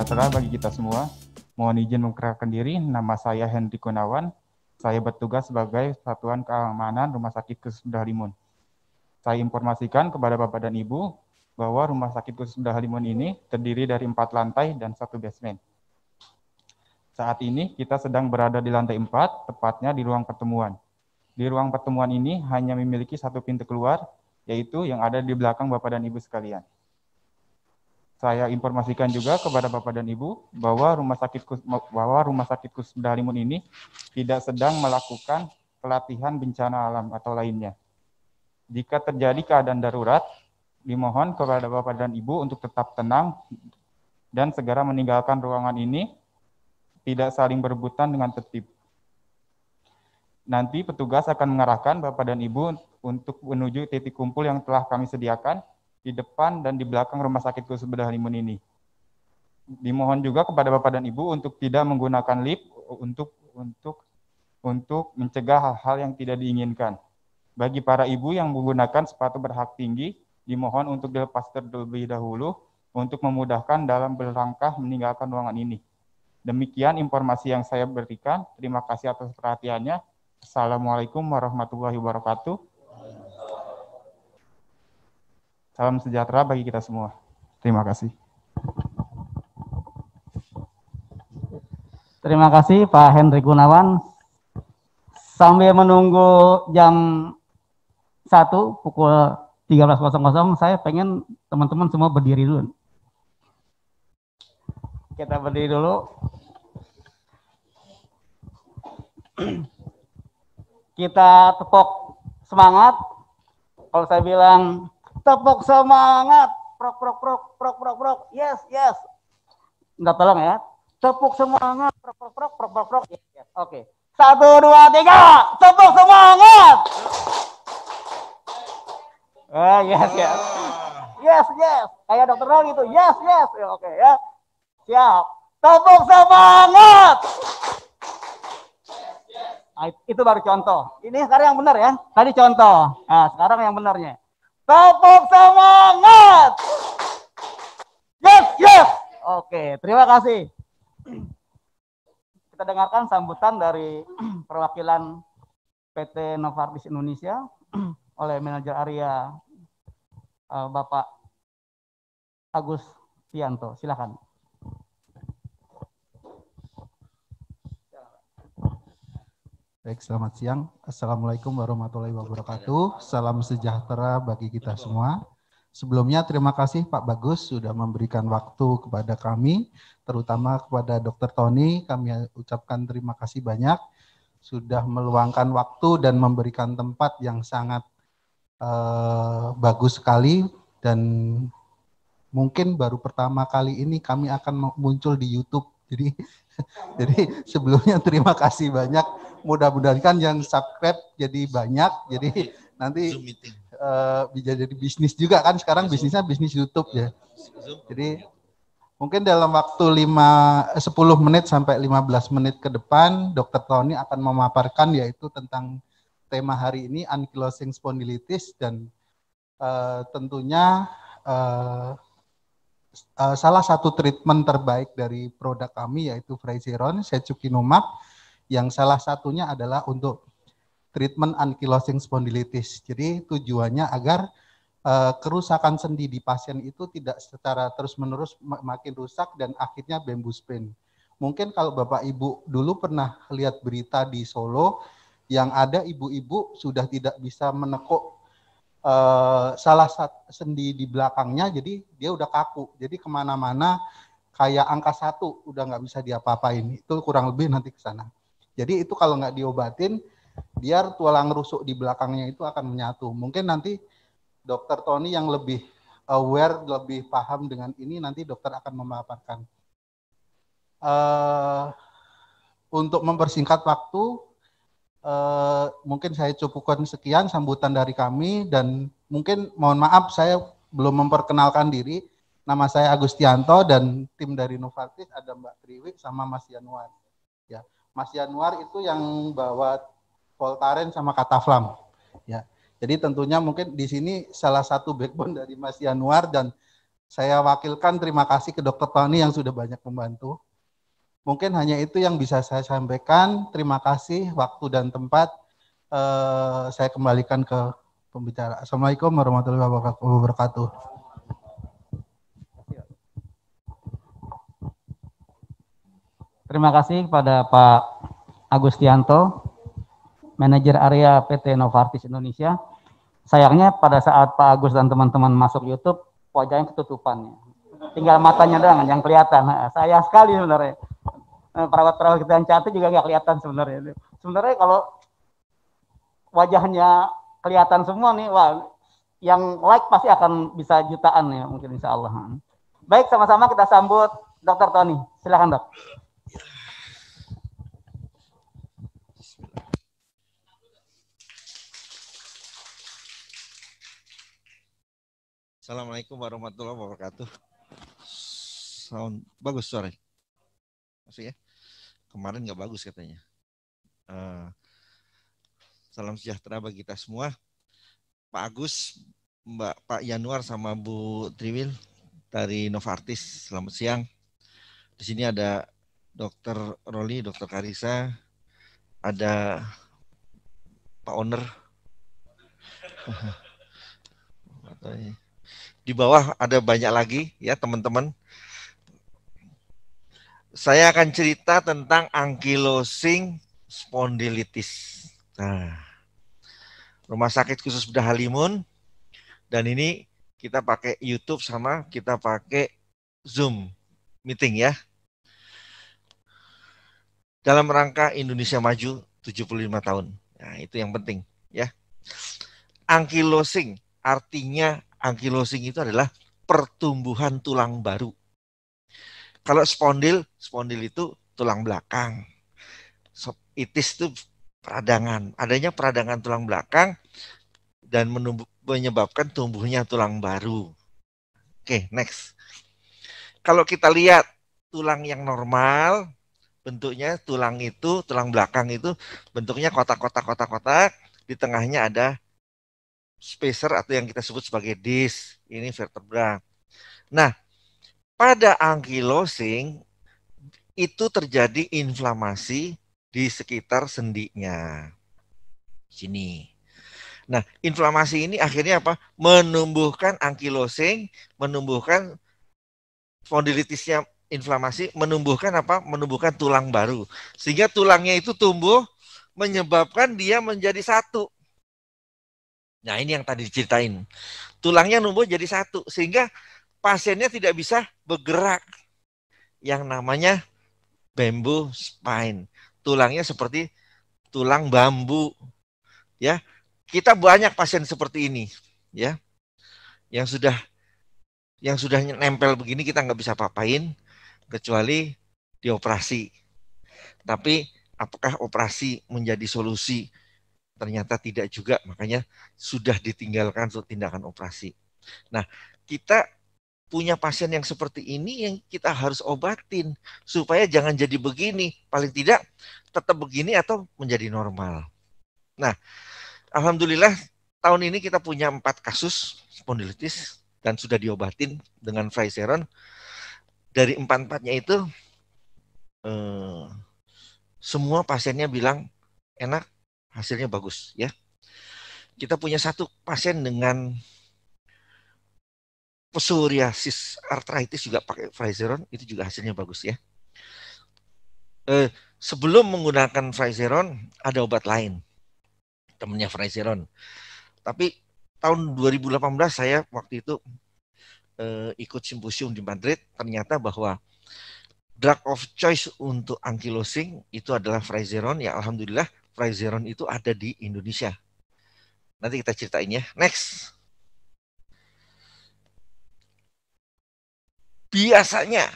sejahtera bagi kita semua. Mohon izin memperkenalkan diri, nama saya Henry Gunawan. Saya bertugas sebagai Satuan Keamanan Rumah Sakit Khusus Bedah Halimun. Saya informasikan kepada Bapak dan Ibu bahwa Rumah Sakit Khusus Bedah Halimun ini terdiri dari 4 lantai dan 1 basement. Saat ini kita sedang berada di lantai 4, tepatnya di ruang pertemuan. Di ruang pertemuan ini hanya memiliki 1 pintu keluar, yaitu yang ada di belakang Bapak dan Ibu sekalian. Saya informasikan juga kepada Bapak dan Ibu bahwa Rumah Sakit Khusus Bedah Halimun ini tidak sedang melakukan pelatihan bencana alam atau lainnya. Jika terjadi keadaan darurat, dimohon kepada Bapak dan Ibu untuk tetap tenang dan segera meninggalkan ruangan ini, tidak saling berebutan dengan tertib. Nanti petugas akan mengarahkan Bapak dan Ibu untuk menuju titik kumpul yang telah kami sediakan di depan dan di belakang Rumah Sakit Khusus Bedah Halimun ini. Dimohon juga kepada Bapak dan Ibu untuk tidak menggunakan lift untuk mencegah hal-hal yang tidak diinginkan. Bagi para ibu yang menggunakan sepatu berhak tinggi, dimohon untuk dilepas terlebih dahulu untuk memudahkan dalam berlangkah meninggalkan ruangan ini. Demikian informasi yang saya berikan. Terima kasih atas perhatiannya. Assalamualaikum warahmatullahi wabarakatuh. Salam sejahtera bagi kita semua. Terima kasih. Terima kasih Pak Henry Gunawan. Sambil menunggu jam 1 pukul 13.00, saya pengen teman-teman semua berdiri dulu. Kita berdiri dulu. Kita tepuk semangat. Kalau saya bilang tepuk semangat, prok prok prok prok prok prok, yes yes. Enggak, tolong ya. Tepuk semangat, prok prok prok prok prok prok, yes yes. Oke. 1, 2, 3, tepuk semangat. Yes yes. Yes yes. Kayak dokter Ron gitu. Yes yes. Oke ya. Siap. Tepuk semangat. Nah, itu baru contoh. Ini sekarang yang benar ya. Tadi contoh. Nah, sekarang yang benarnya. Tepuk semangat. Yes, yes. Oke, terima kasih. Kita dengarkan sambutan dari perwakilan PT Novartis Indonesia oleh manajer area Bapak Agus Tianto. Silakan. Baik, selamat siang. Assalamualaikum warahmatullahi wabarakatuh. Salam sejahtera bagi kita semua. Sebelumnya terima kasih Pak Bagus sudah memberikan waktu kepada kami, terutama kepada Dr. Tony. Kami ucapkan terima kasih banyak sudah meluangkan waktu dan memberikan tempat yang sangat bagus sekali, dan mungkin baru pertama kali ini kami akan muncul di YouTube. Jadi sebelumnya terima kasih banyak. Mudah-mudahan yang subscribe jadi banyak. Jadi nanti bisa jadi bisnis juga kan, sekarang bisnisnya bisnis YouTube ya. Jadi mungkin dalam waktu 10 menit sampai 15 menit ke depan Dr. Tony akan memaparkan yaitu tentang tema hari ini, ankylosing spondylitis, dan tentunya salah satu treatment terbaik dari produk kami yaitu Fraizeron, secukinumab, yang salah satunya adalah untuk treatment ankylosing spondylitis. Jadi tujuannya agar kerusakan sendi di pasien itu tidak secara terus-menerus makin rusak dan akhirnya bembus pain. Mungkin kalau Bapak Ibu dulu pernah lihat berita di Solo yang ada ibu-ibu sudah tidak bisa menekuk salah satu sendi di belakangnya, jadi dia udah kaku. Jadi kemana-mana kayak angka 1 udah nggak bisa diapa-apain. Itu kurang lebih nanti ke sana. Jadi itu kalau nggak diobatin, biar tulang rusuk di belakangnya itu akan menyatu. Mungkin nanti Dokter Tony yang lebih aware, lebih paham dengan ini, nanti dokter akan memaparkan. Untuk mempersingkat waktu, mungkin saya cukupkan sekian sambutan dari kami, dan mungkin mohon maaf saya belum memperkenalkan diri. Nama saya Agus Tianto dan tim dari Novartis ada Mbak Triwi sama Mas Januar. Ya, Mas Januar itu yang bawa Voltaren sama Kataflam. Ya, jadi tentunya mungkin di sini salah satu backbone dari Mas Januar, dan Saya wakilkan terima kasih ke Dr. Tony yang sudah banyak membantu. Mungkin hanya itu yang bisa saya sampaikan. Terima kasih waktu dan tempat. Saya kembalikan ke pembicara. Assalamualaikum warahmatullahi wabarakatuh. Terima kasih kepada Pak Agustianto, manajer area PT Novartis Indonesia. Sayangnya pada saat Pak Agus dan teman-teman masuk YouTube, wajahnya ketutupan. Tinggal matanya doang yang kelihatan. Nah, sayang sekali sebenarnya. Perawat-perawat kita yang cantik juga nggak kelihatan sebenarnya. Sebenarnya kalau wajahnya kelihatan semua nih, wah, yang like pasti akan bisa jutaan ya mungkin insya Allah. Baik, sama-sama kita sambut Dr. Tony. Silakan, Dok. Assalamualaikum warahmatullahi wabarakatuh. Sound bagus suara. Masih ya? Kemarin nggak bagus katanya. Salam sejahtera bagi kita semua. Pak Agus, Pak Yanuar sama Bu Triwil dari Novartis. Selamat siang. Di sini ada Dr. Roli, Dr. Karisa, ada Pak Owner. Di bawah ada banyak lagi ya teman-teman. Saya akan cerita tentang ankylosing spondylitis. Nah, Rumah Sakit Khusus Bedah Halimun, dan ini kita pakai YouTube sama kita pakai Zoom meeting ya. Dalam rangka Indonesia Maju 75 tahun. Nah, itu yang penting ya. Ankylosing artinya ankylosing itu adalah pertumbuhan tulang baru. Kalau spondil itu tulang belakang. Itis itu peradangan. Adanya peradangan tulang belakang dan menyebabkan tumbuhnya tulang baru. Oke, next. Kalau kita lihat tulang yang normal, bentuknya tulang belakang itu bentuknya kotak-kotak, di tengahnya ada spacer atau yang kita sebut sebagai disc. Ini vertebra. Nah, pada ankylosing itu terjadi inflamasi di sekitar sendinya. Sini. Nah, inflamasi ini akhirnya apa? Menumbuhkan ankylosing, menumbuhkan spondilitisnya inflamasi, menumbuhkan apa? Menumbuhkan tulang baru. Sehingga tulangnya itu tumbuh, menyebabkan dia menjadi satu. Nah, ini yang tadi diceritain. Tulangnya numbuh jadi satu, sehingga pasiennya tidak bisa bergerak. Yang namanya bamboo spine. Tulangnya seperti tulang bambu. Ya, kita banyak pasien seperti ini, ya, yang sudah nempel begini kita nggak bisa apa-apain kecuali dioperasi. Tapi apakah operasi menjadi solusi? Ternyata tidak juga, makanya sudah ditinggalkan untuk tindakan operasi. Nah, kita punya pasien yang seperti ini yang kita harus obatin supaya jangan jadi begini, paling tidak tetap begini atau menjadi normal. Nah, alhamdulillah tahun ini kita punya 4 kasus spondilitis dan sudah diobatin dengan Freiseron. Dari 4-4-nya itu semua pasiennya bilang enak, hasilnya bagus ya. Kita punya 1 pasien dengan psoriasis arthritis juga pakai Freiseron, itu juga hasilnya bagus ya. Sebelum menggunakan Freiseron ada obat lain, temennya Freiseron. Tapi tahun 2018 saya waktu itu ikut simposium di Madrid, ternyata bahwa drug of choice untuk ankylosing itu adalah Freiseron. Ya alhamdulillah Freiseron itu ada di Indonesia. Nanti kita ceritain ya. Next. Biasanya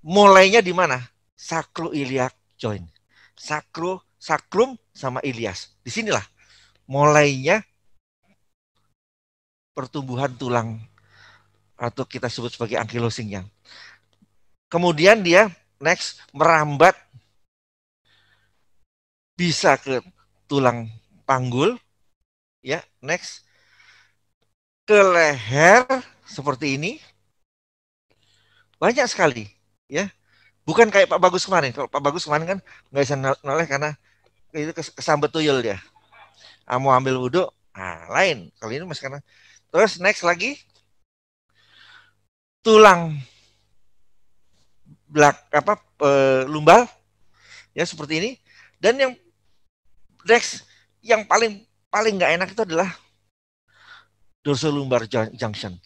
mulainya di mana? Sacroiliac joint. Sacrum sama ilias. Di sinilah mulainya pertumbuhan tulang atau kita sebut sebagai ankylosingnya. Kemudian dia next merambat bisa ke tulang panggul, ya next ke leher seperti ini, Banyak sekali, ya. Bukan kayak Pak Bagus kemarin. Kalau Pak Bagus kemarin kan nggak bisa noleh karena itu kesambet tuyul dia. Mau ambil wudhu, lain. Kalau ini masih karena. Terus next lagi, tulang lumbal, ya seperti ini. Dan yang next, yang paling nggak enak itu adalah dorsolumbar junction.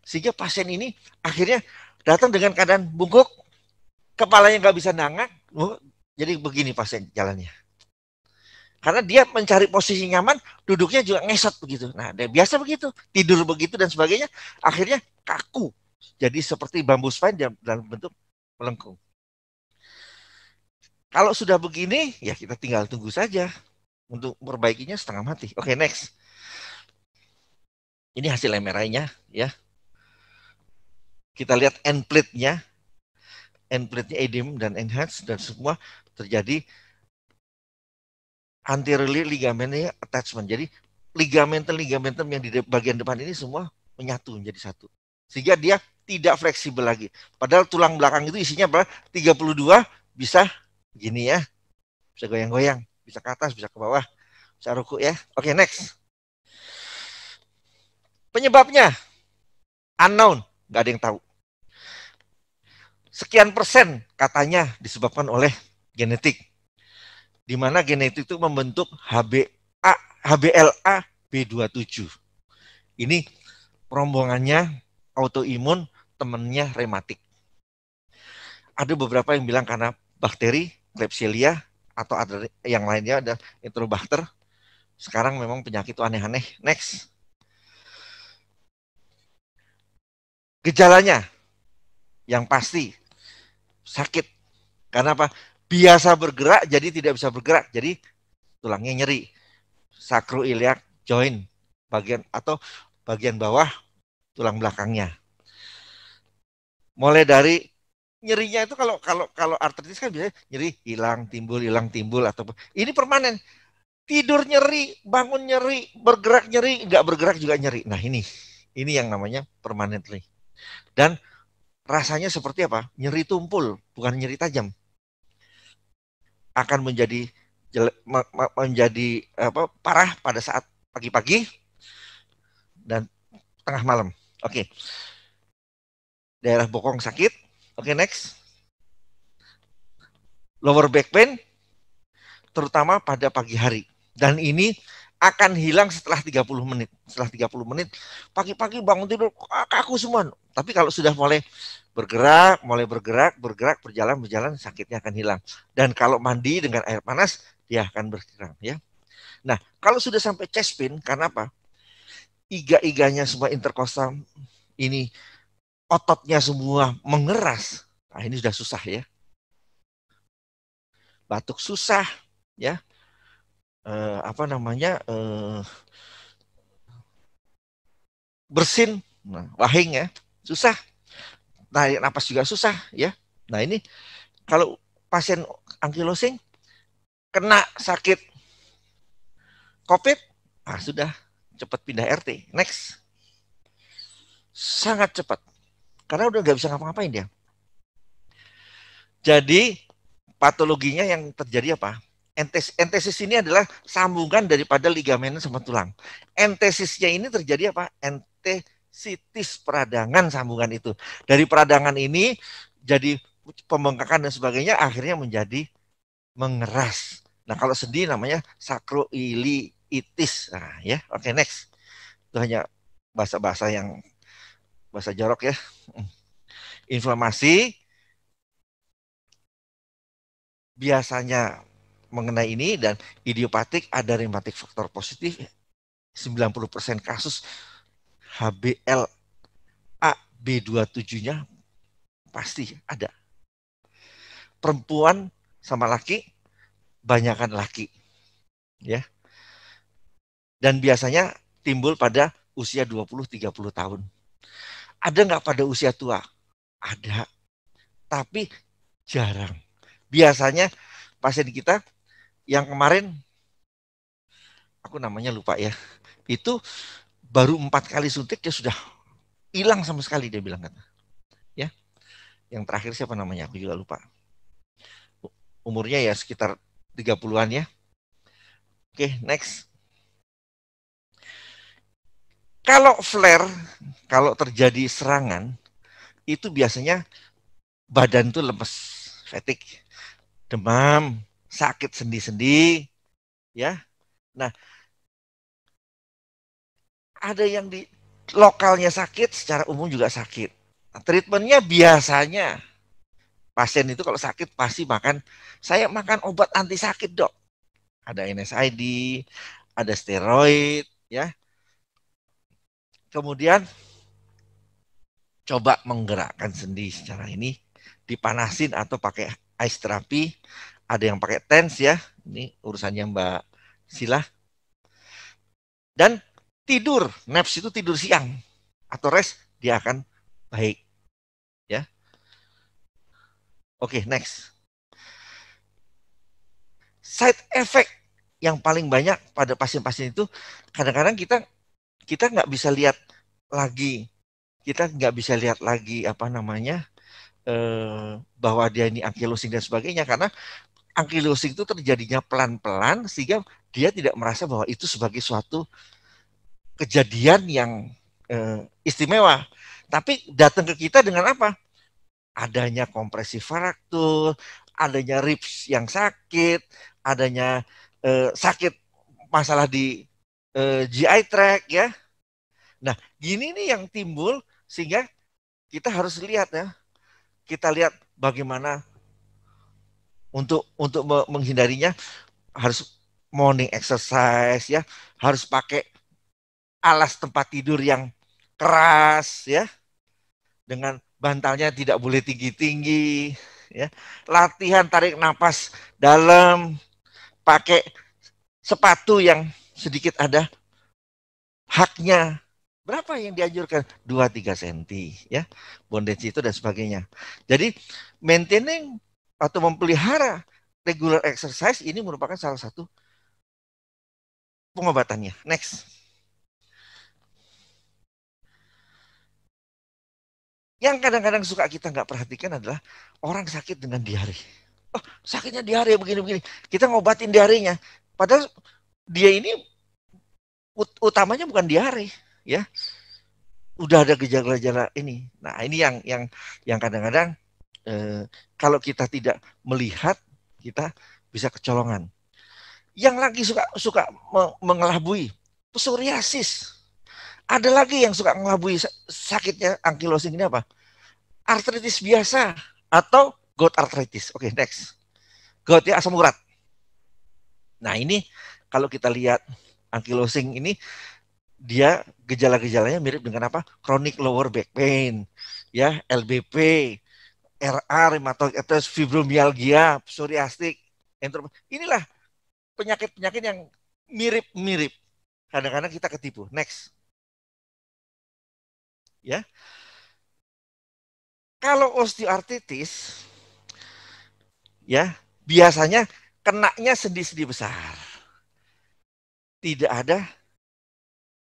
Sehingga pasien ini akhirnya datang dengan keadaan bungkuk, kepalanya nggak bisa nangak, jadi begini pasien jalannya. Karena dia mencari posisi nyaman, duduknya juga ngesot begitu. Nah, dia biasa begitu, tidur begitu dan sebagainya, akhirnya kaku. Jadi seperti bambu spine dalam bentuk melengkung. Kalau sudah begini, ya kita tinggal tunggu saja untuk perbaikinya setengah mati. Oke, next. Ini hasil MRI-nya, ya. Kita lihat end plate-nya edem dan enhanced dan semua terjadi anteriorly ligamental attachment. Jadi ligamentum yang di bagian depan ini semua menyatu menjadi satu. Sehingga dia tidak fleksibel lagi. Padahal tulang belakang itu isinya berapa? 32 bisa gini ya. Bisa goyang-goyang, bisa ke atas, bisa ke bawah, bisa ruku ya. Oke, next. Penyebabnya unknown, nggak ada yang tahu. Sekian persen katanya disebabkan oleh genetik. Di mana genetik itu membentuk HBLA B27. Ini rombongannya autoimun, temennya rematik. Ada beberapa yang bilang karena bakteri, Klebsiella, atau ada yang lainnya, ada Enterobacter. Sekarang memang penyakit itu aneh-aneh. Next. Gejalanya yang pasti sakit. Karena apa? Biasa bergerak jadi tidak bisa bergerak. Jadi tulangnya nyeri. Sacroiliac joint bagian bawah tulang belakangnya. Mulai dari nyerinya itu kalau artritis kan biasanya nyeri hilang timbul atau ini permanen. Tidur nyeri, bangun nyeri, bergerak nyeri, nggak bergerak juga nyeri. Nah, ini yang namanya permanently. Dan rasanya seperti apa? Nyeri tumpul, bukan nyeri tajam. Akan menjadi parah pada saat pagi-pagi dan tengah malam. Oke. Daerah bokong sakit. Oke, next. Lower back pain terutama pada pagi hari. Dan ini akan hilang setelah 30 menit. Setelah 30 menit, pagi-pagi bangun tidur kaku semua. Tapi kalau sudah mulai bergerak, berjalan, sakitnya akan hilang. Dan kalau mandi dengan air panas, dia akan berkurang. Ya. Nah, kalau sudah sampai chest pain, karena apa? Iga-iganya semua interkostal, ini ototnya semua mengeras. Nah, ini sudah susah ya. Batuk susah, ya. Bersin, wahing ya, susah. Tarik napas juga susah ya. Nah, ini kalau pasien ankylosing kena sakit COVID, sudah cepat pindah RT. Next. Sangat cepat. Karena udah nggak bisa ngapa-ngapain dia. Jadi patologinya yang terjadi apa? Entesis ini adalah sambungan daripada ligamen sama tulang. Entesisnya ini terjadi apa? Entesitis, peradangan sambungan itu. Dari peradangan ini jadi pembengkakan dan sebagainya, akhirnya menjadi mengeras. Nah, kalau sendi namanya sacroiliitis. Nah, ya, oke, next. Itu hanya bahasa-bahasa yang bahasa jorok ya. Inflamasi biasanya mengenai ini dan idiopatik ada rematik faktor positif 90% kasus HBLA B27-nya pasti ada. Perempuan sama laki banyakkan laki. Ya. Dan biasanya timbul pada usia 20-30 tahun. Ada nggak pada usia tua? Ada. Tapi jarang. Biasanya pasien kita yang kemarin, aku namanya lupa ya, itu baru 4 kali suntik dia sudah hilang sama sekali, dia bilang kata. Ya. Yang terakhir siapa namanya? Aku juga lupa. Umurnya ya sekitar 30-an ya. Oke, next. Kalau flare, kalau terjadi serangan, itu biasanya badan tuh lemes, fatigue, demam, sakit sendi-sendi, ya. Nah, ada yang di lokalnya sakit, secara umum juga sakit. Nah, treatmentnya biasanya pasien itu kalau sakit pasti makan, saya makan obat anti sakit dok. Ada NSAID, ada steroid, ya. Kemudian coba menggerakkan sendi secara ini, dipanasin atau pakai ice terapi. Ada yang pakai TENS ya, ini urusannya Mbak Sila. Dan tidur, naps itu tidur siang atau rest, dia akan baik. Ya. Oke, next. Side effect yang paling banyak pada pasien-pasien itu kadang-kadang kita nggak bisa lihat lagi, apa namanya, bahwa dia ini ankylosing dan sebagainya, karena ankylosing itu terjadinya pelan-pelan sehingga dia tidak merasa bahwa itu sebagai suatu kejadian yang istimewa. Tapi datang ke kita dengan apa? Adanya kompresi fraktur, adanya ribs yang sakit, adanya sakit masalah di GI tract ya. Nah, gini nih yang timbul sehingga kita harus lihat ya. Kita lihat bagaimana untuk menghindarinya, harus morning exercise ya, harus pakai alas tempat tidur yang keras ya, dengan bantalnya tidak boleh tinggi-tinggi ya. Latihan tarik napas dalam, pakai sepatu yang sedikit ada haknya. Berapa yang dianjurkan? 2-3 cm ya. Bondage itu dan sebagainya. Jadi maintaining atau memelihara regular exercise ini merupakan salah satu pengobatannya. Next. Yang kadang-kadang suka kita nggak perhatikan adalah orang sakit dengan diare. Oh, sakitnya diare begini-begini. Kita ngobatin diarenya. Padahal dia ini utamanya bukan diare, ya. Udah ada gejala-gejala ini. Nah, ini yang kadang-kadang kalau kita tidak melihat, kita bisa kecolongan. Yang lagi suka mengelabui psoriasis. Ada lagi yang suka mengelabui sakitnya ankylosing ini apa? Artritis biasa atau gout arthritis. Oke, next. Gout ya, asam urat. Nah, ini kalau kita lihat ankylosing ini, dia gejala-gejalanya mirip dengan apa? Chronic lower back pain, ya, LBP, RA, rheumatoid arthritis, fibromyalgia, psoriasis, inilah penyakit-penyakit yang mirip-mirip. Kadang-kadang kita ketipu. Next. Ya. Kalau osteoartritis, ya, biasanya kenanya sendi-sendi besar. Tidak ada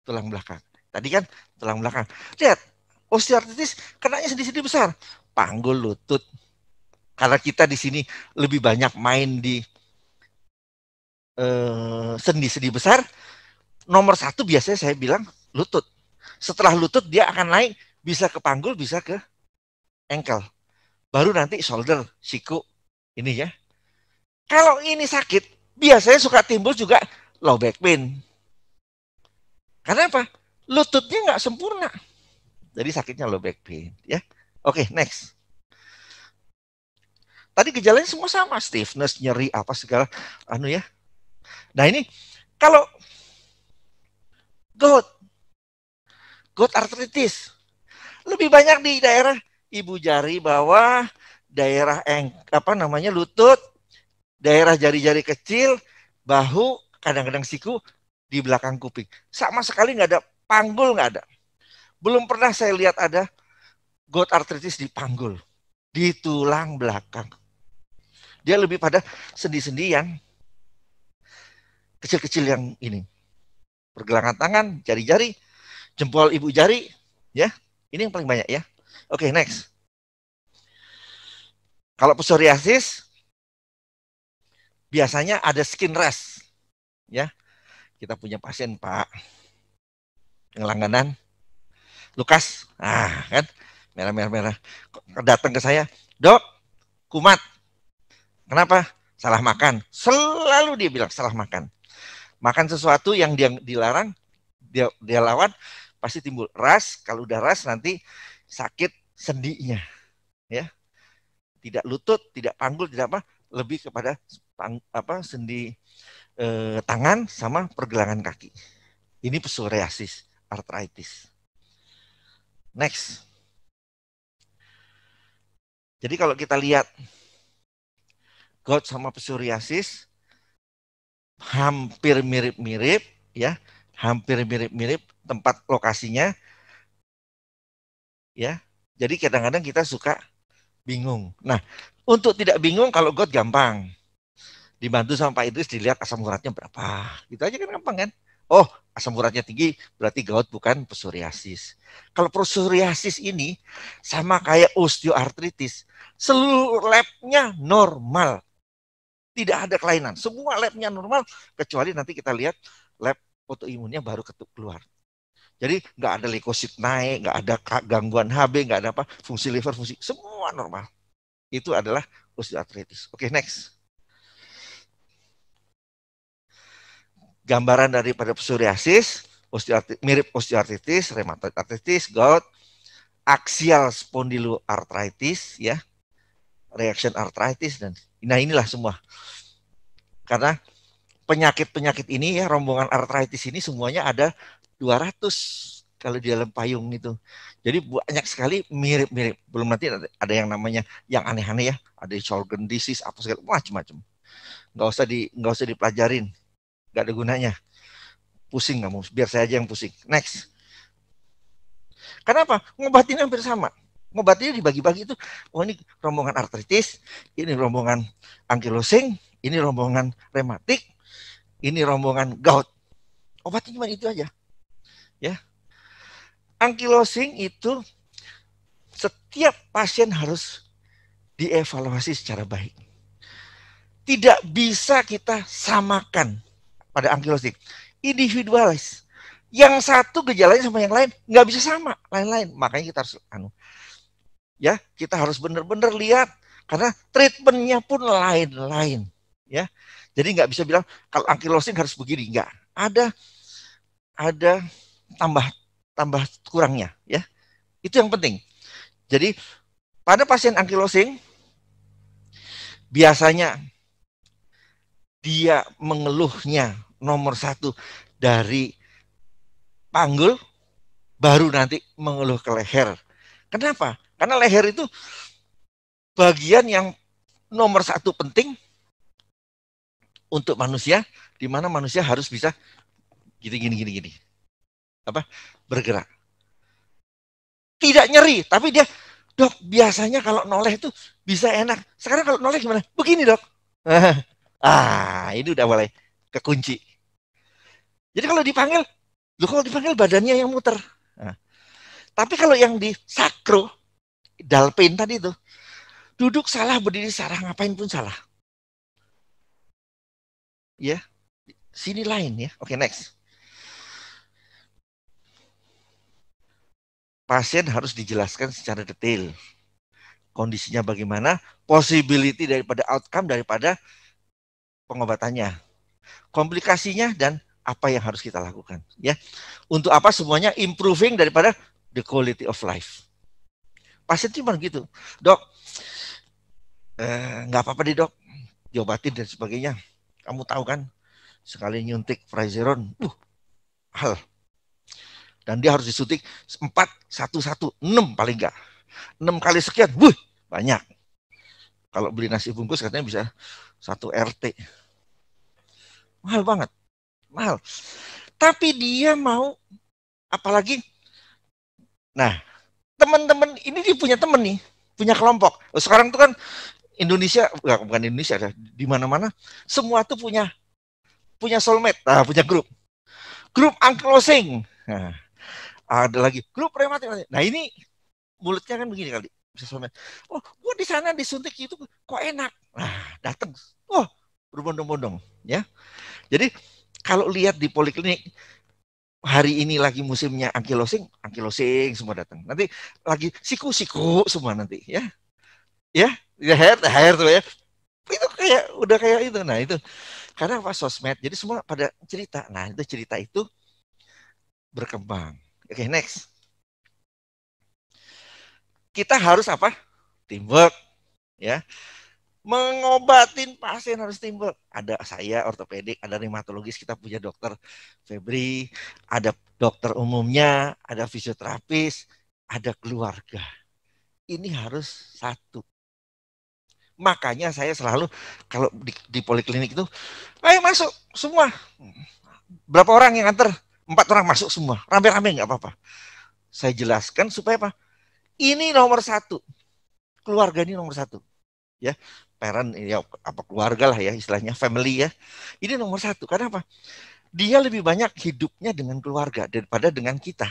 tulang belakang. Tadi kan tulang belakang. Lihat, osteoartritis kenanya sendi-sendi besar. Panggul lutut. Karena kita di sini lebih banyak main di sendi-sendi besar, nomor satu biasanya saya bilang lutut. Setelah lutut dia akan naik, bisa ke panggul, bisa ke ankle. Baru nanti shoulder, siku, ini ya. Kalau ini sakit, biasanya suka timbul juga low back pain. Karena apa? Lututnya nggak sempurna. Jadi sakitnya low back pain. Ya. Oke, next. Tadi gejalanya semua sama, stiffness, nyeri, apa segala, ya. Nah ini, kalau gout arthritis, lebih banyak di daerah ibu jari bawah, daerah lutut, daerah jari-jari kecil, bahu, kadang-kadang siku, di belakang kuping. Sama sekali nggak ada panggul, nggak ada. Belum pernah saya lihat ada gout arthritis di panggul, di tulang belakang. Dia lebih pada sendi-sendi yang kecil-kecil yang ini. Pergelangan tangan, jari-jari, jempol ibu jari, ya. Ini yang paling banyak ya. Oke, next. Kalau psoriasis biasanya ada skin rash, ya. Kita punya pasien Pak yang langganan, Lukas, kan merah, datang ke saya, dok, kumat, kenapa? Salah makan. Selalu dia bilang salah makan. Makan sesuatu yang dia dilarang, dia lawan, pasti timbul ras. Kalau udah ras nanti sakit sendinya, ya. Tidak lutut, tidak panggul, tidak apa, lebih kepada sendi tangan sama pergelangan kaki. Ini psoriasis, arthritis. Next. Jadi kalau kita lihat gout sama psoriasis hampir mirip-mirip, ya, hampir mirip-mirip tempat lokasinya, ya. Jadi kadang-kadang kita suka bingung. Nah, untuk tidak bingung kalau gout gampang. Dibantu sama Pak Idris dilihat asam uratnya berapa. Gitu aja kan gampang kan? Oh, asam uratnya tinggi berarti gout bukan psoriasis. Kalau psoriasis ini sama kayak osteoartritis, seluruh labnya normal. Tidak ada kelainan. Semua labnya normal kecuali nanti kita lihat lab autoimunnya baru keluar. Jadi nggak ada leukosit naik, nggak ada gangguan HB, nggak ada apa, fungsi liver, fungsi semua normal. Itu adalah osteoartritis. Oke, next. Gambaran daripada psoriasis, mirip osteoartritis, rheumatoid arthritis, gout, axial spondyloarthritis, ya, reaction arthritis, dan nah inilah semua. Karena penyakit-penyakit ini, ya, rombongan arthritis ini semuanya ada 200 kalau di dalam payung itu. Jadi banyak sekali mirip-mirip. Belum nanti ada yang namanya yang aneh-aneh, ya, ada Sjögren disease apa segala macam-macam. Nggak usah dipelajarin. Nggak ada gunanya. Pusing kamu, biar saya aja yang pusing. Next. Kenapa? Ngobatinnya hampir sama. Ngobatinnya dibagi-bagi itu. Oh, ini rombongan artritis, ini rombongan ankylosing, ini rombongan rematik, ini rombongan gout. Obatnya cuma itu aja. Ya. Ankylosing itu setiap pasien harus dievaluasi secara baik. Tidak bisa kita samakan pada ankylosing, individualis. Yang satu gejalanya sama yang lain nggak bisa sama, lain-lain. Makanya kita harus ya, kita harus benar-benar lihat karena treatmentnya pun lain-lain, ya. Jadi nggak bisa bilang kalau ankylosing harus begini, nggak. Ada tambah kurangnya, ya. Itu yang penting. Jadi pada pasien ankylosing biasanya dia mengeluhnya nomor 1 dari panggul, baru nanti mengeluh ke leher. Kenapa? Karena leher itu bagian yang nomor 1 penting untuk manusia, di mana manusia harus bisa gini. Bergerak. Tidak nyeri, tapi dia, dok, biasanya kalau noleh itu bisa enak. Sekarang kalau noleh gimana? Begini, dok. Ini udah mulai kekunci. Jadi kalau dipanggil badannya yang muter. Nah, tapi kalau yang di sakro, dalpen tadi itu, duduk salah, berdiri salah, ngapain pun salah. Ya, sini lain, ya. Oke, next. Pasien harus dijelaskan secara detail. Kondisinya bagaimana, possibility daripada outcome daripada pengobatannya, komplikasinya, dan apa yang harus kita lakukan, ya. Untuk apa semuanya improving daripada the quality of life. Pasien cuma gitu, dok, nggak apa-apa deh, dok, diobatin dan sebagainya. Kamu tahu kan, sekali nyuntik Fraizeron, hal. Dan dia harus disuntik 4, 1, 6 paling enggak. 6 kali sekian, banyak. Kalau beli nasi bungkus katanya bisa 1 RT. Mahal banget. Mahal. Tapi dia mau, apalagi, nah, teman-teman ini dia punya teman nih, punya kelompok. Sekarang tuh kan Indonesia, bukan Indonesia, di mana-mana semua tuh punya soulmate, punya grup ankylosing. Nah, ada lagi grup rematik. Nah, ini mulutnya kan begini kali. bisa sosmed. Oh, gua di sana disuntik itu kok enak. Nah, datang. Oh, berbondong-bondong, ya. Jadi kalau lihat di poliklinik hari ini lagi musimnya ankylosing semua datang. Nanti lagi siku semua nanti, ya. Ya, hair tuh ya. Itu kayak udah kayak itu. Nah, itu karena apa, sosmed. Jadi semua pada cerita. Nah, itu cerita itu berkembang. Oke, next. Kita harus apa? Teamwork, ya. Mengobatin pasien harus teamwork. Ada saya ortopedik, ada rheumatologis, kita punya dokter Febri, ada dokter umumnya, ada fisioterapis, ada keluarga. Ini harus satu. Makanya saya selalu kalau di poliklinik itu, ayo masuk semua. Berapa orang yang antar? 4 orang masuk semua. Rame-rame nggak apa-apa. Saya jelaskan supaya apa? Ini nomor 1. Keluarga ini nomor 1. Ya, parent ya, apa keluarga lah ya istilahnya, family ya. Ini nomor 1. Karena apa? Dia lebih banyak hidupnya dengan keluarga daripada dengan kita.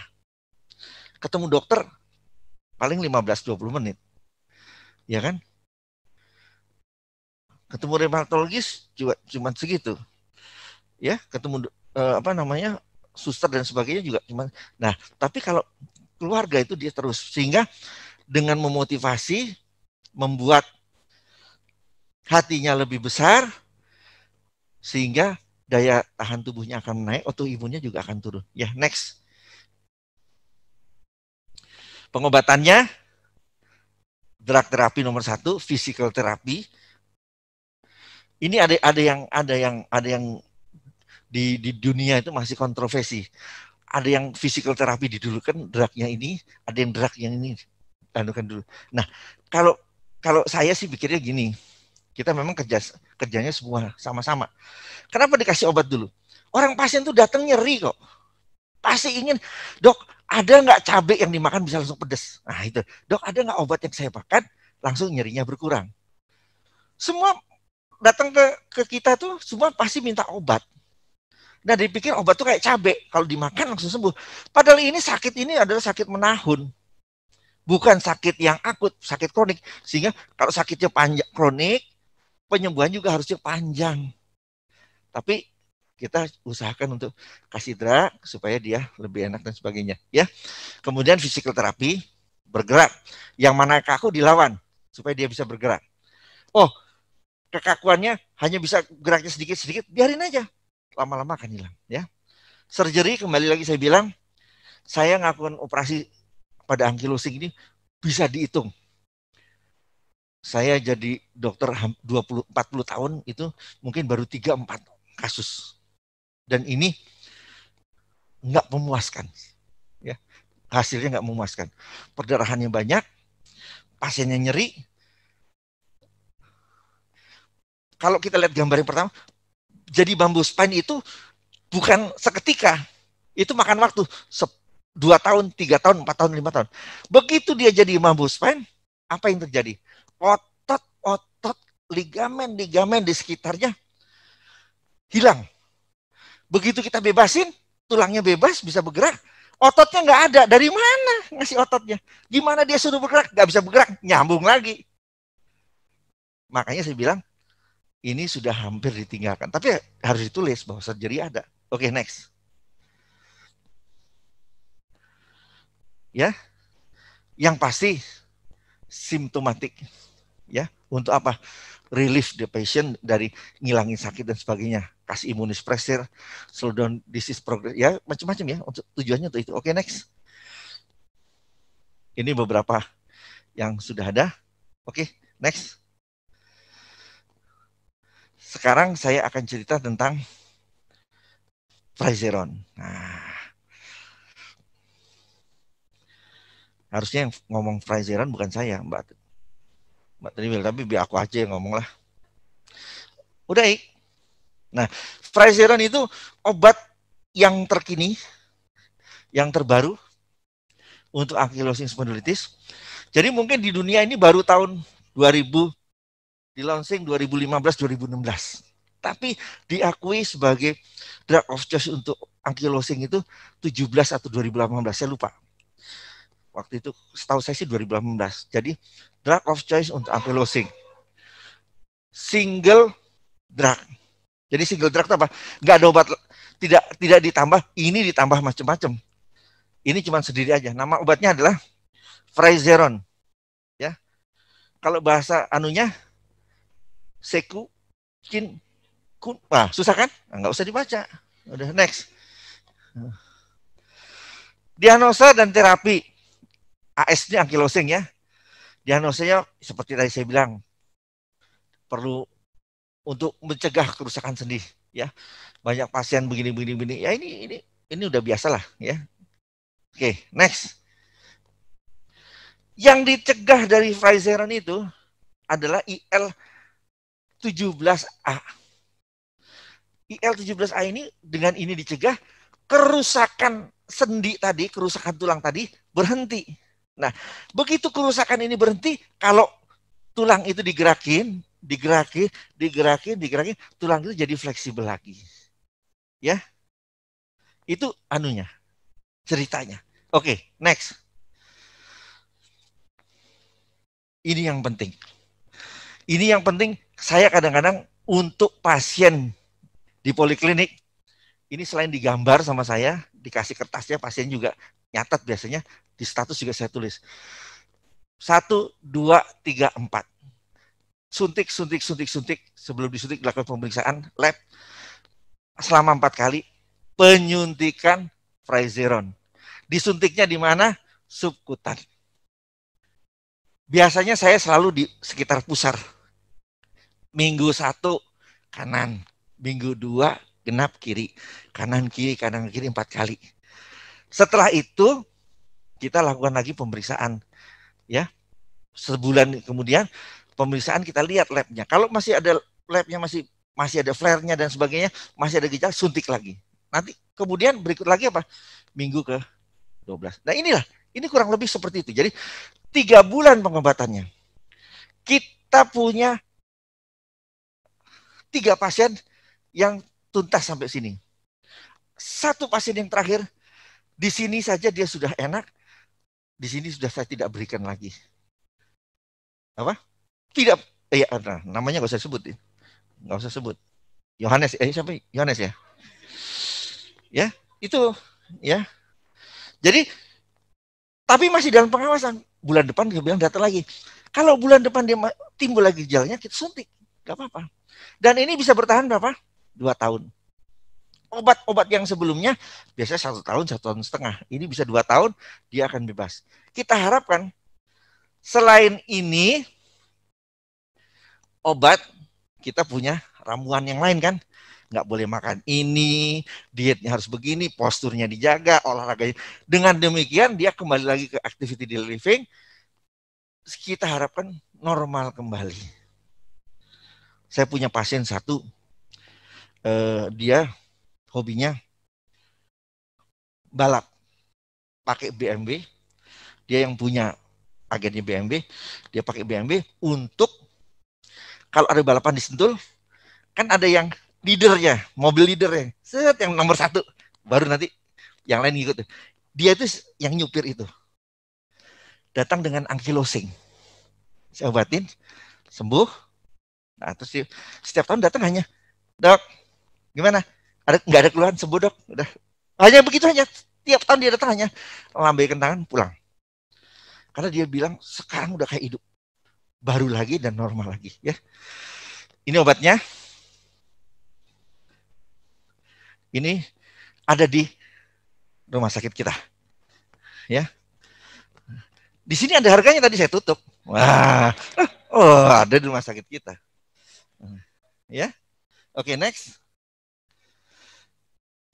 Ketemu dokter paling 15-20 menit. Ya kan? Ketemu rheumatologis cuma segitu. Ya, ketemu suster dan sebagainya juga cuma. Nah, tapi kalau keluarga itu dia terus, sehingga dengan memotivasi, membuat hatinya lebih besar, sehingga daya tahan tubuhnya akan naik, autoimunnya juga akan turun. Ya, next. Pengobatannya, drug terapi nomor 1, physical therapy. Ini ada yang di dunia itu masih kontroversi. Ada yang physical therapy didulukan drugnya ini, ada yang drug yang ini anukan dulu. Nah, kalau saya sih pikirnya gini, kita memang kerjanya semua sama-sama. Kenapa dikasih obat dulu? Orang pasien tuh datang nyeri kok. Pasti ingin, dok, ada nggak cabai yang dimakan bisa langsung pedes? Nah itu, dok, ada nggak obat yang saya makan langsung nyerinya berkurang? Semua datang ke kita tuh semua pasti minta obat. Nah dipikir obat tuh kayak cabai, kalau dimakan langsung sembuh. Padahal ini sakit ini adalah sakit menahun. Bukan sakit yang akut, sakit kronik. Sehingga kalau sakitnya panjang kronik, penyembuhan juga harusnya panjang. Tapi kita usahakan untuk kasih drug supaya dia lebih enak dan sebagainya, ya. Kemudian physical therapy, bergerak. Yang mana kaku dilawan supaya dia bisa bergerak. Oh, kekakuannya hanya bisa geraknya sedikit-sedikit, biarin aja. Lama-lama akan hilang, ya. Surgery, kembali lagi saya bilang, saya ngakuin operasi pada ankylosing ini bisa dihitung. Saya jadi dokter 40 tahun itu mungkin baru 3-4 kasus. Dan ini nggak memuaskan. Ya. Hasilnya nggak memuaskan. Perdarahannya banyak, pasiennya nyeri. Kalau kita lihat gambar yang pertama, jadi bambu spine itu bukan seketika. Itu makan waktu 2 tahun, 3 tahun, 4 tahun, 5 tahun. Begitu dia jadi bambu spine, apa yang terjadi? Otot, ligamen di sekitarnya hilang. Begitu kita bebasin, tulangnya bebas, bisa bergerak, ototnya nggak ada. Dari mana ngasih ototnya? Gimana dia suruh bergerak? Nggak bisa bergerak, nyambung lagi. Makanya saya bilang, ini sudah hampir ditinggalkan. Tapi harus ditulis bahwa surgery ada. Oke, next. Ya, yang pasti simptomatik. Ya, untuk apa? Relief the patient dari ngilangin sakit dan sebagainya. Kasih imunosupressor, slow down disease progress, ya macam-macam ya. Untuk tujuannya untuk itu. Oke, next. Ini beberapa yang sudah ada. Oke, next. Sekarang saya akan cerita tentang Fryzeron. Nah, harusnya yang ngomong Fryzeron bukan saya, Mbak Trinil, tapi biar aku aja yang ngomong lah. Udah, nah, Fryzeron itu obat yang terkini, yang terbaru untuk ankylosing spondylitis. Jadi mungkin di dunia ini baru tahun 2000 di launching 2015-2016. Tapi diakui sebagai drug of choice untuk ankylosing itu 17 atau 2018, saya lupa. Waktu itu setahu saya sih 2018. Jadi drug of choice untuk ankylosing. Single drug. Jadi single drug itu apa? Nggak ada obat, tidak ditambah, ini ditambah macam-macam. Ini cuma sendiri aja. Nama obatnya adalah Fryzeron. Ya. Kalau bahasa anunya Seku Kin Kun. Nah, susah kan? Nah, nggak usah dibaca. Udah next. Diagnosa dan terapi. AS ini ankylosing ya. Diagnosanya seperti tadi saya bilang, perlu untuk mencegah kerusakan sendi ya. Banyak pasien begini. Ya ini udah biasa lah ya. Oke, next. Yang dicegah dari Fryzeron itu adalah IL-17A. IL-17A ini dengan ini dicegah, kerusakan sendi tadi, kerusakan tulang tadi berhenti. Nah, begitu kerusakan ini berhenti, kalau tulang itu digerakin, tulang itu jadi fleksibel lagi. Ya. Itu anunya, ceritanya. Oke, next. Ini yang penting. Ini yang penting, saya kadang-kadang untuk pasien di poliklinik, ini selain digambar sama saya, dikasih kertasnya, pasien juga nyatat biasanya, di status juga saya tulis. 1, 2, 3, 4. Suntik. Sebelum disuntik dilakukan pemeriksaan lab selama 4 kali. Penyuntikan Fryzeron. Disuntiknya di mana? Subkutan. Biasanya saya selalu di sekitar pusar. Minggu 1 kanan, minggu 2 genap kiri, kanan kiri 4 kali. Setelah itu kita lakukan lagi pemeriksaan, ya. Sebulan kemudian pemeriksaan kita lihat labnya. Kalau masih ada labnya masih ada flare-nya dan sebagainya, masih ada gejala, suntik lagi. Nanti kemudian berikut lagi apa? Minggu ke 12. Nah ini kurang lebih seperti itu. Jadi 3 bulan pengobatannya. Kita punya 3 pasien yang tuntas sampai sini. 1 pasien yang terakhir, di sini saja dia sudah enak, di sini sudah saya tidak berikan lagi. Apa? Tidak, nah, namanya nggak usah sebut, nggak usah sebut. Yohanes, siapa? Yohanes ya. Ya, itu, ya. Jadi, tapi masih dalam pengawasan. Bulan depan dia bilang datang lagi. Kalau bulan depan dia timbul lagi gejalanya, kita suntik, nggak apa-apa. Dan ini bisa bertahan berapa? 2 tahun. Obat-obat yang sebelumnya biasanya 1 tahun, 1,5 tahun. Ini bisa 2 tahun, dia akan bebas. Kita harapkan selain ini obat, kita punya ramuan yang lain kan. Nggak boleh makan ini, dietnya harus begini, posturnya dijaga, olahraganya. Dengan demikian dia kembali lagi ke activity daily living. Kita harapkan normal kembali. Saya punya pasien 1, dia hobinya balap, pakai BMW. Dia yang punya agennya BMW, dia pakai BMW untuk kalau ada balapan di Sentul, kan ada yang leadernya, mobil leadernya, set yang nomor 1, baru nanti yang lain ngikut. Dia itu yang nyupir itu. Datang dengan ankylosing. Saya obatin, sembuh. Nah, terus dia, setiap tahun datang hanya, "Dok, gimana? Nggak ada keluhan, sembuh dok." Udah. Hanya begitu aja. Tiap tahun dia datang hanya lambaikan tangan, pulang. Karena dia bilang sekarang udah kayak hidup baru lagi dan normal lagi, ya. Ini obatnya. Ini ada di rumah sakit kita, ya. Di sini ada harganya, tadi saya tutup. Wah, ada di rumah sakit kita, ya. Oke, next.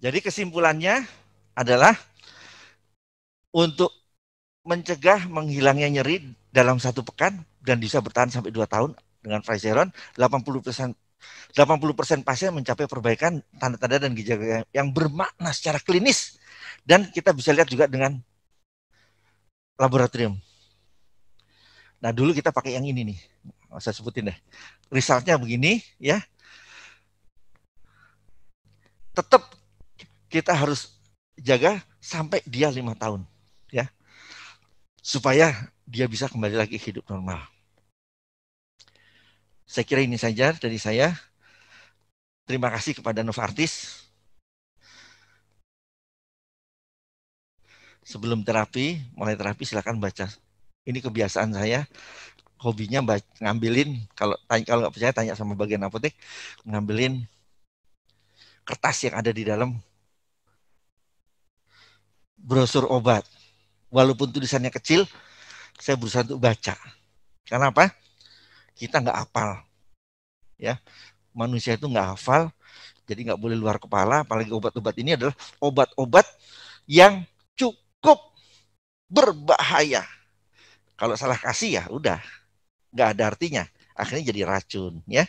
Jadi kesimpulannya adalah untuk mencegah menghilangnya nyeri dalam 1 pekan dan bisa bertahan sampai 2 tahun dengan Fryzeron, 80% pasien mencapai perbaikan tanda-tanda dan gejala yang bermakna secara klinis, dan kita bisa lihat juga dengan laboratorium. Nah, dulu kita pakai yang ini nih, saya sebutin deh. Resultnya begini, ya. Tetap kita harus jaga sampai dia 5 tahun, ya. supaya dia bisa kembali lagi hidup normal. Saya kira ini saja dari saya. Terima kasih kepada Novartis. Sebelum terapi, mulai terapi silakan baca. Ini kebiasaan saya, hobinya ngambilin, kalau nggak percaya tanya sama bagian apotek, ngambilin kertas yang ada di dalam brosur obat. Walaupun tulisannya kecil, saya berusaha untuk baca. Karena apa? Kita nggak hafal. Ya, manusia itu nggak hafal, jadi nggak boleh luar kepala. Apalagi obat-obat ini adalah obat-obat yang cukup berbahaya. Kalau salah kasih ya udah nggak ada artinya. Akhirnya jadi racun, ya.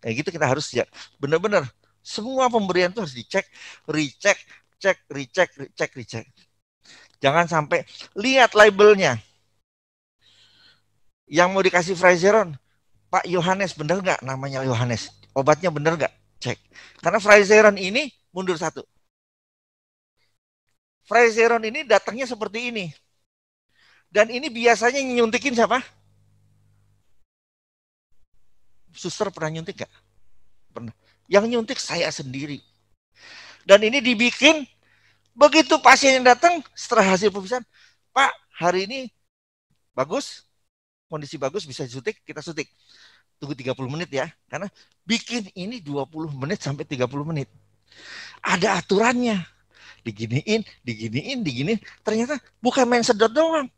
Kayak gitu kita harus ya benar-benar semua pemberian itu harus dicek, recheck, recheck. Jangan sampai lihat labelnya. Yang mau dikasih Fraizeron, Pak Yohanes, bener nggak namanya Yohanes? Obatnya bener nggak? Cek. Karena Fraizeron ini mundur satu. Fraizeron ini datangnya seperti ini. Dan ini biasanya nyuntikin siapa? Suster pernah nyuntik nggak? Pernah. Yang nyuntik saya sendiri. Dan ini dibikin begitu pasien yang datang setelah hasil pemeriksaan, Pak, hari ini bagus, kondisi bagus, bisa disuntik, kita suntik. Tunggu 30 menit ya, karena bikin ini 20 menit sampai 30 menit. Ada aturannya. Diginiin. Ternyata bukan main sedot doang.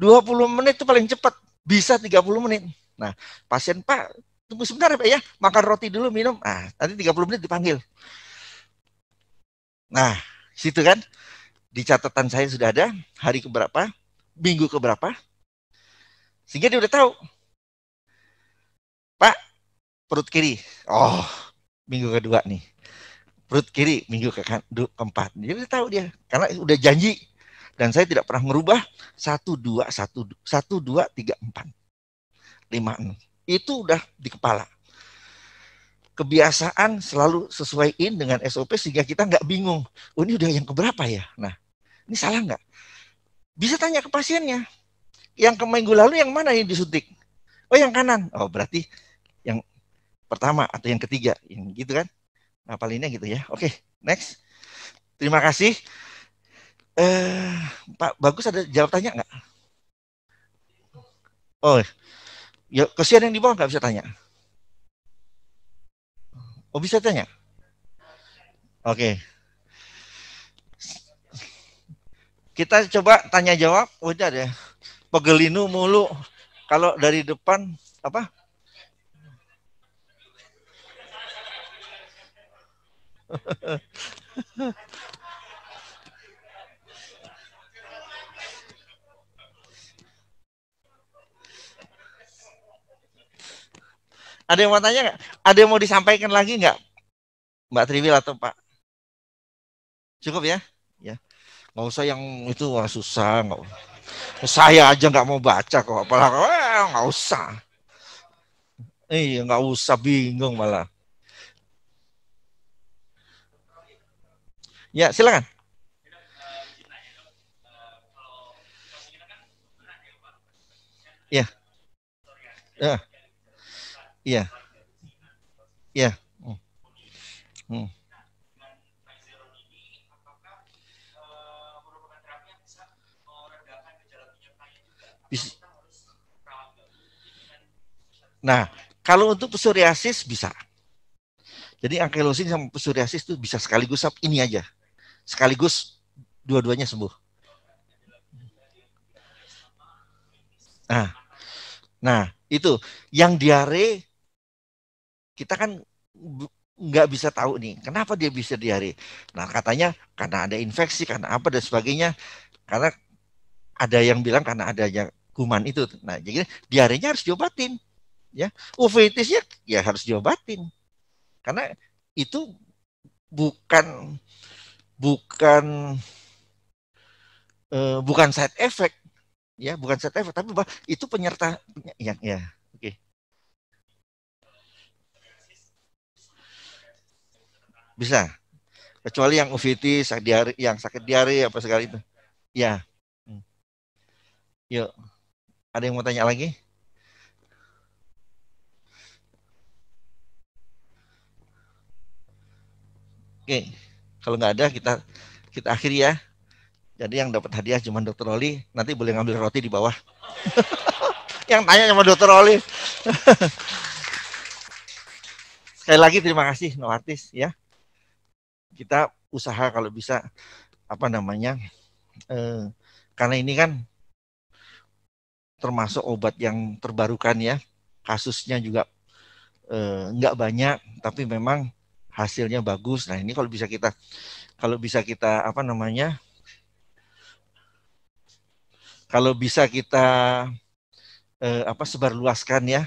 20 menit itu paling cepat. Bisa 30 menit. Nah, pasien, Pak, tunggu sebentar ya Pak ya, makan roti dulu, minum. Nanti 30 menit dipanggil. Nah, situ kan, di catatan saya sudah ada hari keberapa, minggu keberapa, sehingga dia udah tahu. Pak, perut kiri. Oh, minggu kedua nih. Perut kiri minggu keempat. Dia udah tahu dia, karena udah janji. Dan saya tidak pernah merubah 1, 2, 1, 2, 3, 4, 5, 6. Itu udah di kepala. Kebiasaan selalu sesuaiin dengan SOP sehingga kita nggak bingung. Oh ini udah yang keberapa ya? Nah, ini salah nggak? Bisa tanya ke pasiennya. Yang ke minggu lalu yang mana yang disuntik? Oh yang kanan. Oh berarti yang pertama atau yang ketiga. Yang gitu kan? Ngapalinnya gitu ya. Oke, next. Terima kasih. Pak Bagus ada jawab tanya nggak? Oh, ya kesian yang di bawah nggak bisa tanya. Oh bisa tanya. Oke. Kita coba tanya jawab. Oh itu ada. Pegelinu mulu. Kalau dari depan apa? Ada yang mau tanya nggak? Ada yang mau disampaikan lagi nggak, Mbak Triwil atau Pak? Cukup ya? Ya. Nggak usah yang itu wah, susah. Nggak. Saya aja nggak mau baca kok. Apalagi nggak usah. Nggak usah bingung malah. Ya silakan. Ya. Ya. Iya. Iya. Hmm. Nah, kalau untuk psoriasis bisa. Jadi ankylosin sama psoriasis itu bisa sekaligus ini aja. Sekaligus dua-duanya sembuh. Nah, itu yang diare kita kan nggak bisa tahu nih kenapa dia bisa diare. Nah, katanya karena ada infeksi, karena apa dan sebagainya. Karena ada yang bilang karena adanya kuman itu. Nah, jadi diarenya harus diobatin. Ya, uveitisnya ya harus diobatin. Karena itu bukan bukan bukan side effect ya, bukan side effect tapi itu penyerta yang ya. Oke. Bisa. Kecuali yang uveitis, yang sakit diare apa segala itu. Ya. Yuk, ada yang mau tanya lagi? Oke, kalau nggak ada kita akhiri ya. Jadi yang dapat hadiah cuma Dr. Oli, nanti boleh ngambil roti di bawah. Yang tanya sama Dr. Oli. Sekali lagi terima kasih Novartis ya. Kita usaha kalau bisa karena ini kan termasuk obat yang terbarukan ya. Kasusnya juga nggak banyak, tapi memang hasilnya bagus. Nah ini kalau bisa kita sebarluaskan ya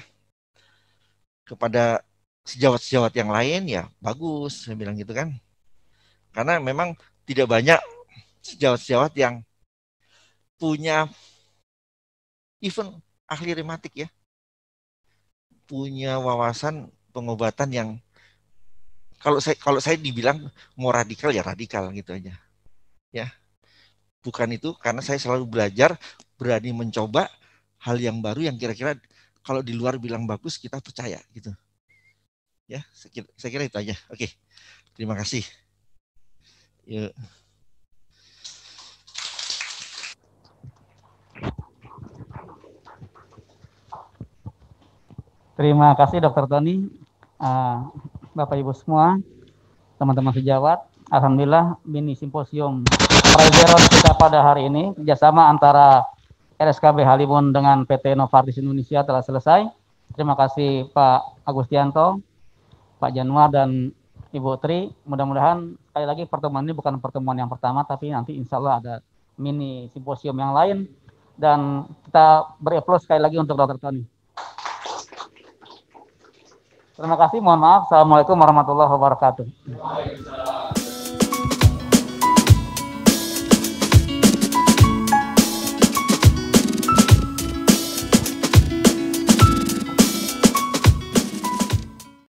kepada sejawat-sejawat yang lain ya bagus, saya bilang gitu kan. Karena memang tidak banyak sejawat-sejawat yang punya even ahli rematik ya, punya wawasan pengobatan yang kalau saya dibilang mau radikal ya radikal gitu aja. Ya. Bukan itu karena saya selalu belajar, berani mencoba hal yang baru yang kira-kira kalau di luar bilang bagus kita percaya gitu. Ya, saya kira itu aja. Oke. Terima kasih. Yuk. Terima kasih Dr. Tony, Bapak Ibu semua, teman-teman sejawat. Alhamdulillah mini simposium Fraizeron kita pada hari ini kerjasama antara RSKB Halimun dengan PT Novartis Indonesia telah selesai. Terima kasih Pak Agustianto, Pak Januar dan Ibu Tri. Mudah-mudahan sekali lagi pertemuan ini bukan pertemuan yang pertama, tapi nanti insya Allah ada mini simposium yang lain. Dan kita beri aplaus sekali lagi untuk Dr. Tony. Terima kasih, mohon maaf. Assalamualaikum warahmatullahi wabarakatuh.